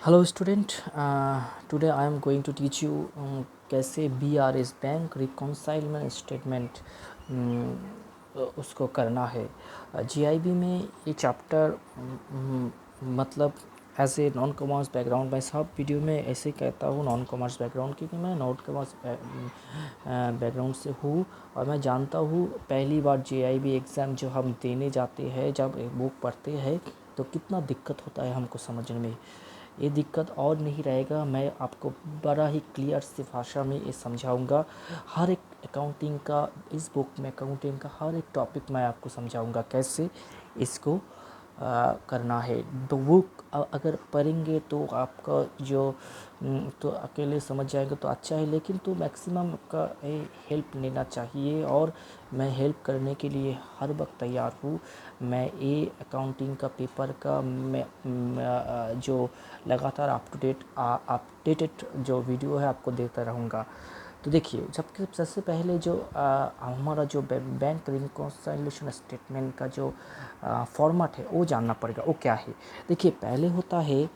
Hello student, today I am going to teach you कैसे BRS bank reconciliation statement उसको करना है। GIB में ये चैप्टर मतलब as a non commerce background मैं सब वीडियो में ऐसे कहता हूँ नॉन कॉमर्स बैकग्राउंड, क्योंकि मैं नॉन कॉमर्स बैकग्राउंड से हूँ और मैं जानता हूँ पहली बार GIB एग्ज़ाम जो हम देने जाते हैं, जब एक बुक पढ़ते हैं तो कितना दिक्कत होता है हमको समझने में। ये दिक्कत और नहीं रहेगा, मैं आपको बड़ा ही क्लियर सी भाषा में ये समझाऊंगा। हर एक अकाउंटिंग का, इस बुक में अकाउंटिंग का हर एक टॉपिक मैं आपको समझाऊंगा कैसे इसको करना है। तो बुक अगर पढ़ेंगे तो आपका जो तो अकेले समझ जाएंगे तो अच्छा है, लेकिन तो मैक्सिमम आपका हेल्प लेना चाहिए और मैं हेल्प करने के लिए हर वक्त तैयार हूँ। मैं ये अकाउंटिंग का पेपर का जो लगातार अपडेटेड जो वीडियो है आपको देता रहूँगा। तो देखिए, जबकि सबसे पहले जो हमारा जो बैंक रिकॉन्सिलिएशन स्टेटमेंट का जो फॉर्मेट है वो जानना पड़ेगा। वो क्या है? देखिए, पहले होता है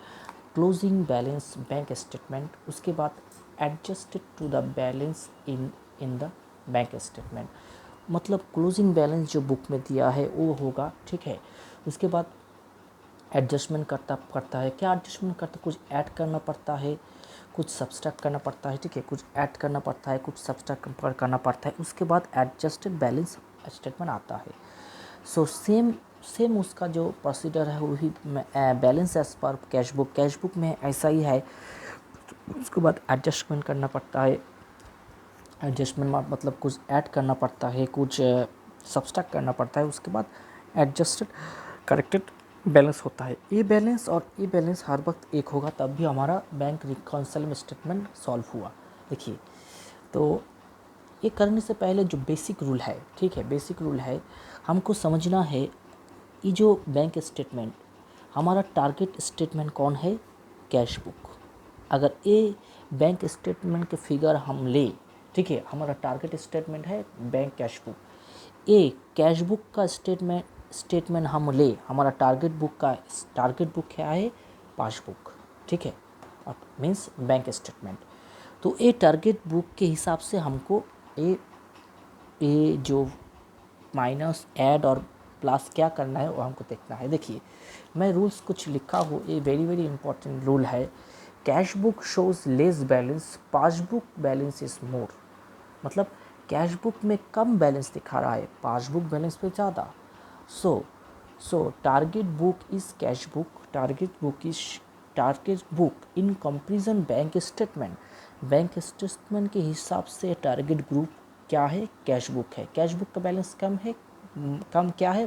क्लोजिंग बैलेंस बैंक स्टेटमेंट, उसके बाद adjusted to the balance in the bank statement. मतलब क्लोजिंग बैलेंस जो बुक में दिया है वो होगा, ठीक है। उसके बाद एडजस्टमेंट करता है। क्या एडजस्टमेंट करता है? कुछ ऐड करना पड़ता है, कुछ सब्सट्रैक्ट करना पड़ता है, ठीक है। कुछ ऐड करना पड़ता है, कुछ सब्सट्रैक्ट करना पड़ता है। उसके बाद एडजस्टेड बैलेंस स्टेटमेंट आता है। सो सेम सेम उसका जो प्रोसीजर है वही balance as per cash book में ऐसा ही है। उसके बाद एडजस्टमेंट करना पड़ता है। एडजस्टमेंट मतलब कुछ ऐड करना पड़ता है, कुछ सब्सट्रैक्ट करना पड़ता है। उसके बाद एडजस्टेड करेक्टेड बैलेंस होता है। ये बैलेंस और ये बैलेंस हर वक्त एक होगा, तब भी हमारा बैंक रिकॉन्सिलिएशन स्टेटमेंट सॉल्व हुआ। देखिए, तो ये करने से पहले जो बेसिक रूल है, ठीक है, बेसिक रूल है, हमको समझना है ये जो बैंक स्टेटमेंट, हमारा टारगेट स्टेटमेंट कौन है? Cash book. अगर ये बैंक स्टेटमेंट के फिगर हम ले, ठीक है, हमारा टारगेट स्टेटमेंट है बैंक कैश बुक। ये कैश बुक का स्टेटमेंट हम ले, हमारा टारगेट बुक क्या है? पासबुक, ठीक है, मीन्स बैंक स्टेटमेंट। तो ये टारगेट बुक के हिसाब से हमको ये जो माइनस ऐड और प्लस क्या करना है वो हमको देखना है। देखिए, मैं रूल्स कुछ लिखा हूँ, ये वेरी वेरी इंपॉर्टेंट रूल है। Cash book shows less balance, passbook balance is more. मतलब कैश बुक में कम बैलेंस दिखा रहा है, पासबुक बैलेंस पे ज़्यादा। सो target book is cash book, target book in comparison bank statement के हिसाब से टारगेट ग्रुप क्या है? कैश बुक है। कैश बुक का बैलेंस कम है, कम क्या है?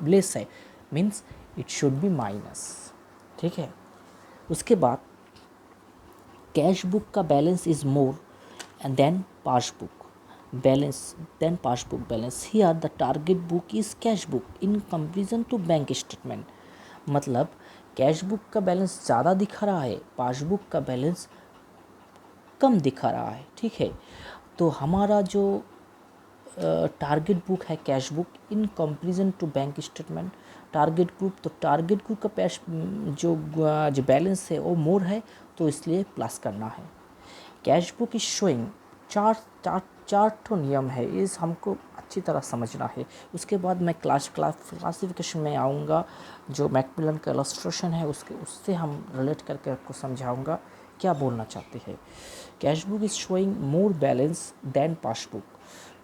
लेस है, means it should B minus, ठीक है। उसके बाद कैश बुक का balance is more and then passbook balance. Here the target book is cash book in comparison to bank statement. मतलब कैश बुक का बैलेंस ज़्यादा दिखा रहा है, पासबुक का बैलेंस कम दिखा रहा है, ठीक है। तो हमारा जो टारगेट बुक है cash book in comparison to bank statement, target group, तो टारगेट ग्रुप का जो बैलेंस है वो मोर है, तो इसलिए प्लस करना है। कैश बुक इज शोइंग, चार ठो नियम है, इस हमको अच्छी तरह समझना है। उसके बाद मैं क्लासिफिकेशन में आऊँगा, जो मैकमिलन का इलस्ट्रेशन है उससे हम रिलेट करके आपको समझाऊँगा क्या बोलना चाहते हैं। Cash book is showing more balance than passbook,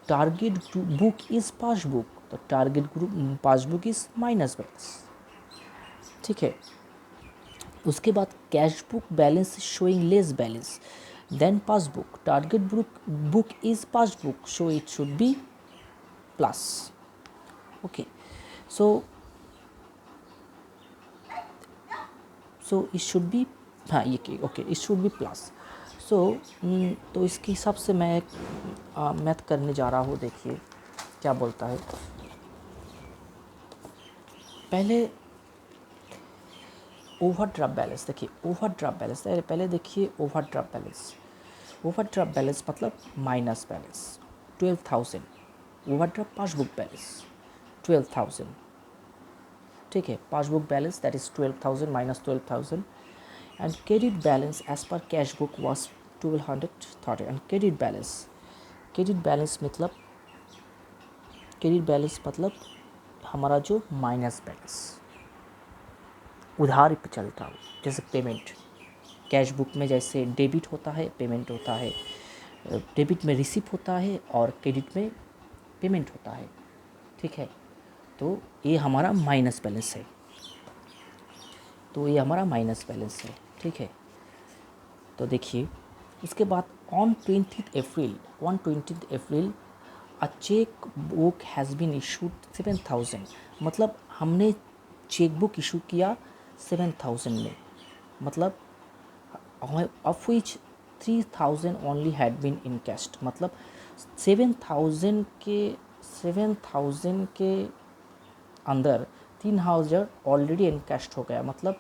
target book is passbook, तो target group passbook is minus balance, ठीक है। उसके बाद cash book balance is showing less balance than passbook, target book is passbook, so it should be plus, okay. So it should be, हाँ ये okay, it should be plus. So तो इसके हिसाब से मैं एक मैथ करने जा रहा हूँ। देखिए क्या बोलता है। पहले ओवरड्राफ्ट बैलेंस, देखिए ओवरड्राफ्ट बैलेंस, पहले देखिए ओवरड्राफ्ट बैलेंस मतलब minus balance 12,000, overdraft passbook balance 12,000, ठीक है। Passbook balance that is 12,000 minus 12,000, and credit balance as per cash book was 1230 and credit balance मतलब हमारा जो माइनस बैलेंस उधार पे चलता हो, जैसे पेमेंट कैश बुक में जैसे डेबिट होता है पेमेंट होता है, डेबिट में रिसीप होता है और क्रेडिट में पेमेंट होता है, ठीक है। तो ये हमारा माइनस बैलेंस है, ठीक है। तो देखिए इसके बाद on 20 April a cheque book has been issued 7,000, मतलब हमने चेक बुक इशू किया 7,000 में, मतलब of which 3,000 only had been encashed, मतलब 7,000 के अंदर 3,000 ऑलरेडी इनकैश्ड हो गया, मतलब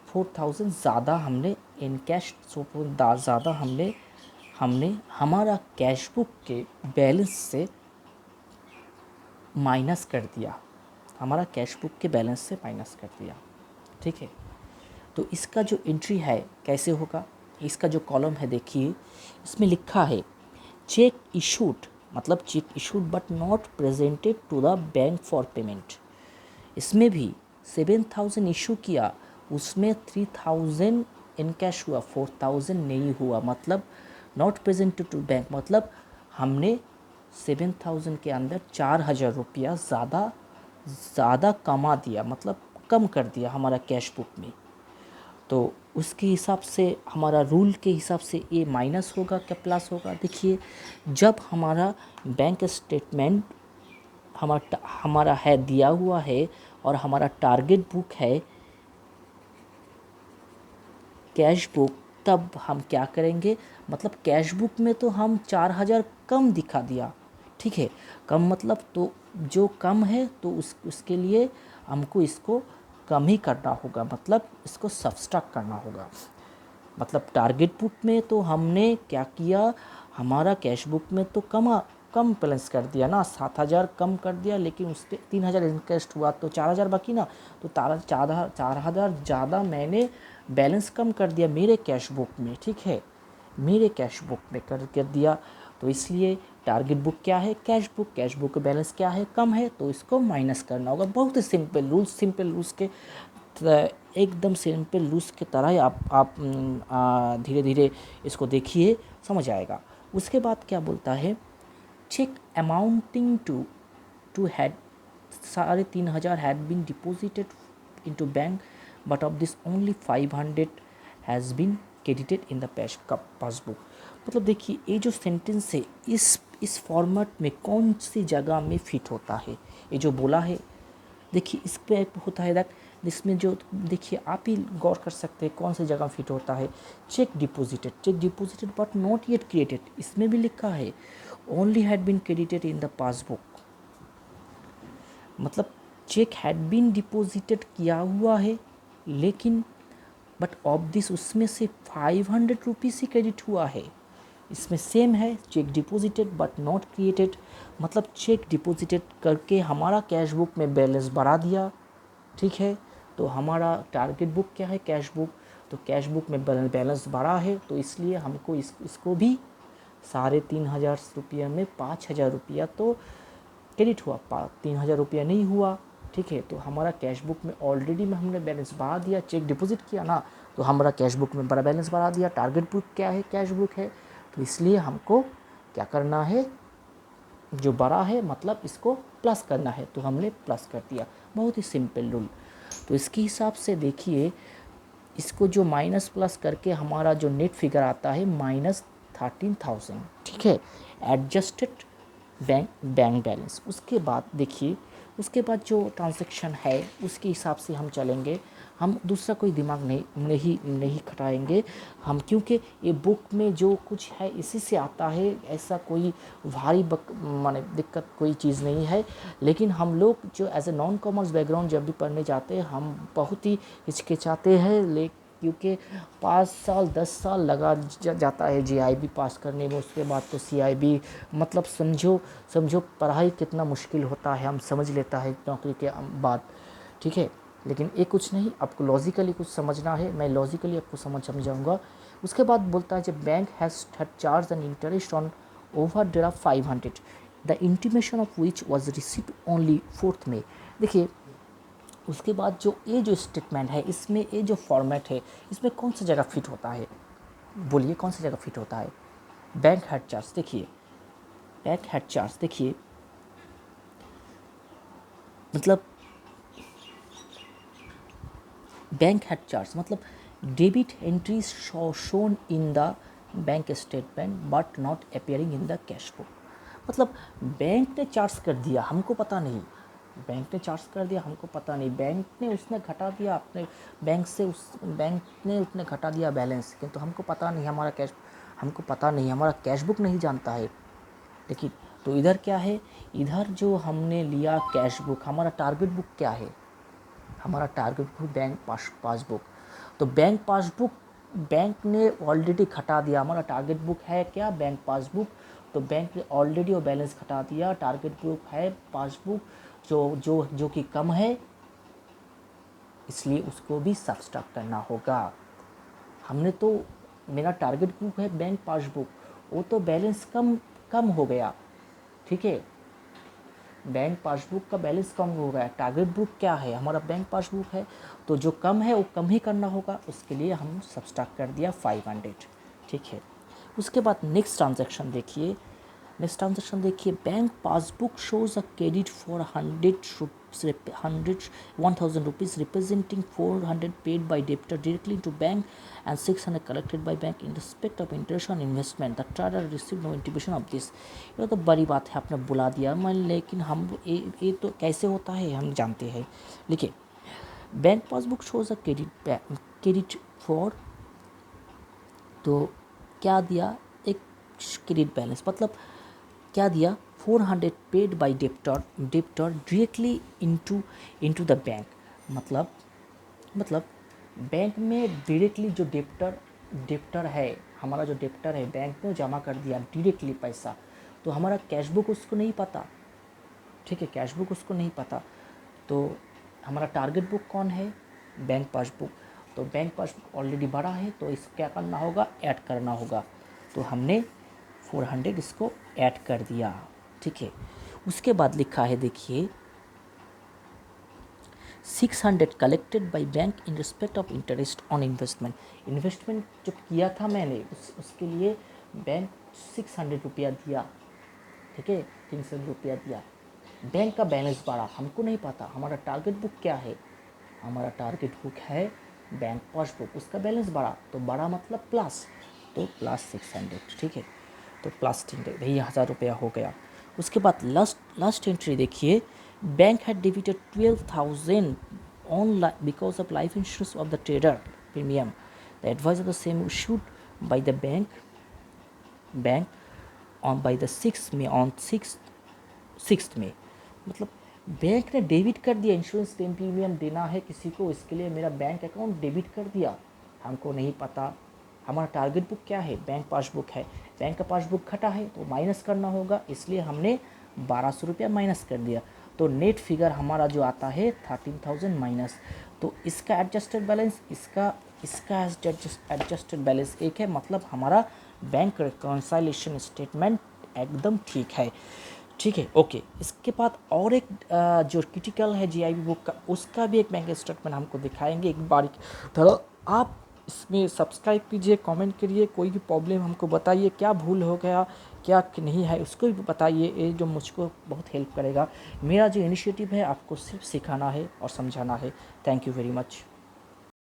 4,000 ज़्यादा हमने इनकैश ज़्यादा हमने हमारा कैश बुक के बैलेंस से माइनस कर दिया, ठीक है। तो इसका जो एंट्री है कैसे होगा, इसका जो कॉलम है देखिए, इसमें लिखा है चेक इशूड, मतलब cheque issued but not presented to the bank for payment. इसमें भी 7,000 इशू किया, उसमें 3,000 इनकैश हुआ, 4,000 नहीं हुआ, मतलब नॉट प्रेजेंटेड टू बैंक, मतलब हमने 7,000 के अंदर 4,000 रुपया ज़्यादा कमा दिया, मतलब कम कर दिया हमारा कैश बुक में। तो उसके हिसाब से हमारा रूल के हिसाब से ये माइनस होगा क्या प्लस होगा, देखिए जब हमारा बैंक स्टेटमेंट हमारा है दिया हुआ है और हमारा टारगेट बुक है कैश बुक, तब हम क्या करेंगे, मतलब कैश बुक में तो हम 4,000 कम दिखा दिया, ठीक है। कम मतलब तो जो कम है तो उसके लिए हमको इसको कम ही करना होगा, मतलब इसको सब्सट्रैक्ट करना होगा। मतलब टारगेट बुक में तो हमने क्या किया, हमारा कैश बुक में तो कम बैलेंस कर दिया ना, 7,000 कम कर दिया, लेकिन उस पर 3,000 इनकैश हुआ तो 4,000 बाकी ना, तो 4,000 ज़्यादा मैंने बैलेंस कम कर दिया मेरे कैश बुक में, ठीक है, मेरे कैश बुक में कर दिया। तो इसलिए टारगेट बुक क्या है, कैश बुक का बैलेंस क्या है, कम है, तो इसको माइनस करना होगा। बहुत ही सिंपल रूल्स के एकदम सिंपल रूल्स की तरह ही आप धीरे धीरे इसको देखिए, समझ आएगा। उसके बाद क्या बोलता है, cheque amounting to had 3,500 had been deposited into bank, but of this only 500 has been credited in the passbook. मतलब देखिए ये जो सेंटेंस है इस फॉर्मेट में कौन सी जगह में फिट होता है, ये जो बोला है देखिए इस पे होता है जिसमें जो देखिए आप ही गौर कर सकते हैं कौन सी जगह फिट होता है। Cheque deposited but not yet created, इसमें भी लिखा है only had been credited in the passbook, मतलब चेक हैड बीन डिपॉजिटेड किया हुआ है, लेकिन बट ऑफ दिस उसमें से 500 रुपीज़ ही क्रेडिट हुआ है। इसमें सेम है, cheque deposited but not created, मतलब चेक डिपॉजिटेड करके हमारा कैश बुक में बैलेंस बढ़ा दिया, ठीक है। तो हमारा टारगेट बुक क्या है, कैश बुक, तो कैश बुक में बैलेंस बढ़ा है, तो इसलिए हमको इसको भी 3,500 रुपया में 5,000 रुपया तो क्रेडिट हुआ, 3,000 रुपया नहीं हुआ, ठीक है। तो हमारा कैश बुक में ऑलरेडी में हमने बैलेंस बढ़ा दिया, चेक डिपॉजिट किया ना, तो हमारा कैश बुक में बड़ा बैलेंस बढ़ा दिया। टारगेट बुक क्या है, कैश बुक है, तो इसलिए हमको क्या करना है, जो बड़ा है मतलब इसको प्लस करना है, तो हमने प्लस कर दिया। बहुत ही सिंपल रूल। तो इसके हिसाब से देखिए इसको जो माइनस प्लस करके हमारा जो नेट फिगर आता है -13,000, ठीक है, एडजस्टेड बैंक बैलेंस। उसके बाद देखिए उसके बाद जो ट्रांजैक्शन है उसके हिसाब से हम चलेंगे, हम दूसरा कोई दिमाग नहीं खटाएंगे हम, क्योंकि ये बुक में जो कुछ है इसी से आता है, ऐसा कोई भारी माने दिक्कत कोई चीज़ नहीं है। लेकिन हम लोग जो as a non commerce background जब भी पढ़ने जाते हैं हम बहुत ही हिचकिचाते हैं, क्योंकि 5 साल 10 साल लगा जाता है JIB पास करने में, उसके बाद तो CIB, मतलब समझो पढ़ाई कितना मुश्किल होता है, हम समझ लेता है नौकरी के बाद, ठीक है। लेकिन ये कुछ नहीं, आपको लॉजिकली कुछ समझना है, मैं लॉजिकली आपको समझाऊंगा। उसके बाद बोलता है जब bank has charge an interest on overdraft 500 the intimation of which was received only 4 मई। देखिए उसके बाद जो ये जो स्टेटमेंट है, इसमें ये जो फॉर्मेट है, इसमें कौन सी जगह फिट होता है, बोलिए कौन सी जगह फिट होता है। बैंक हेड चार्ज देखिए, बैंक हेड चार्ज देखिए, मतलब बैंक हेड चार्ज मतलब debit entries shown in the bank statement but not appearing in the cash book. मतलब बैंक ने चार्ज कर दिया, हमको पता नहीं, बैंक ने चार्ज कर दिया, हमको पता नहीं, बैंक ने उसने घटा दिया अपने बैंक से, उस बैंक ने उसने घटा दिया बैलेंस, किंतु हमको पता नहीं, हमको पता नहीं, हमारा कैश बुक नहीं जानता है। देखिए तो इधर क्या है, इधर जो हमने लिया कैश बुक, हमारा टारगेट बुक क्या है, हमारा टारगेट बुक बैंक पासबुक। तो बैंक पासबुक बैंक ने ऑलरेडी घटा दिया, हमारा टारगेट बुक है क्या, बैंक पासबुक। तो बैंक ने ऑलरेडी वो बैलेंस घटा दिया, टारगेट बुक है पासबुक जो कि कम है, इसलिए उसको भी सब्सट्रैक्ट करना होगा। हमने तो, मेरा टारगेट बुक है बैंक पासबुक, वो तो बैलेंस कम हो गया, ठीक है, बैंक पासबुक का बैलेंस कम हो गया, टारगेट बुक क्या है, हमारा बैंक पासबुक है, तो जो कम है वो कम ही करना होगा, उसके लिए हम सब्सट्रैक्ट कर दिया 500, ठीक है। उसके बाद नेक्स्ट ट्रांजैक्शन देखिए, bank passbook shows a credit for 1,000 rupees representing 400 paid by debtor directly to bank and 600 collected by bank in respect of interest on investment. The trader received no intimation of this. ये तो बड़ी बात है, आपने बुला दिया मैं, लेकिन हम ये तो कैसे होता है हम जानते हैं। लिखिए bank passbook shows a credit for, तो क्या दिया, एक क्रेडिट बैलेंस, मतलब क्या दिया, 400 paid by debtor directly into the bank. मतलब बैंक में डायरेक्टली जो डेप्टर है, हमारा जो डेप्टर है बैंक में जमा कर दिया डायरेक्टली पैसा, तो हमारा कैश बुक उसको नहीं पता, ठीक है, कैश बुक उसको नहीं पता। तो हमारा टारगेट बुक कौन है, बैंक पासबुक, तो बैंक पासबुक ऑलरेडी बड़ा है, तो इसको क्या करना होगा, ऐड करना होगा, तो हमने 400 इसको ऐड कर दिया, ठीक है। उसके बाद लिखा है देखिए 600 collected by bank in respect of interest on investment. Investment जो किया था मैंने उसके लिए बैंक 600 रुपया दिया, ठीक है, 300 रुपया दिया, बैंक का बैलेंस बढ़ा, हमको नहीं पता, हमारा टारगेट बुक क्या है, हमारा टारगेट बुक है बैंक पासबुक, उसका बैलेंस बढ़ा, तो बढ़ा मतलब प्लस, तो प्लस 600, ठीक है, तो प्लस 600, यही 1000 रुपया हो गया। उसके बाद लास्ट एंट्री देखिए, bank had debited 12,000 on because of life insurance of the trader premium. The advice of the same issued by the bank on by the 6th May on 6th May। मतलब bank ने debit कर दिया, insurance premium देना है किसी को, इसके लिए मेरा बैंक अकाउंट डेबिट कर दिया, हमको नहीं पता, हमारा टारगेट बुक क्या है, बैंक पासबुक है, बैंक का पासबुक घटा है तो माइनस करना होगा, इसलिए हमने 1200 रुपया माइनस कर दिया, तो नेट फिगर हमारा जो आता है 13,000 माइनस। तो इसका एडजस्टेड बैलेंस, इसका एडजस्टेड बैलेंस एक है, मतलब हमारा बैंक रिकॉन्सिलिएशन स्टेटमेंट एकदम ठीक है, ठीक है, ओके। इसके बाद और एक जो क्रिटिकल है जीआईबी बुक का, उसका भी एक बैंक स्टेटमेंट हमको दिखाएंगे एक बारीक तरह। आप इसमें सब्सक्राइब कीजिए, कमेंट करिए, कोई भी प्रॉब्लम हमको बताइए, क्या भूल हो गया क्या नहीं है उसको भी बताइए, ये जो मुझको बहुत हेल्प करेगा। मेरा जो इनिशिएटिव है आपको सिर्फ सिखाना है और समझाना है। Thank you very much.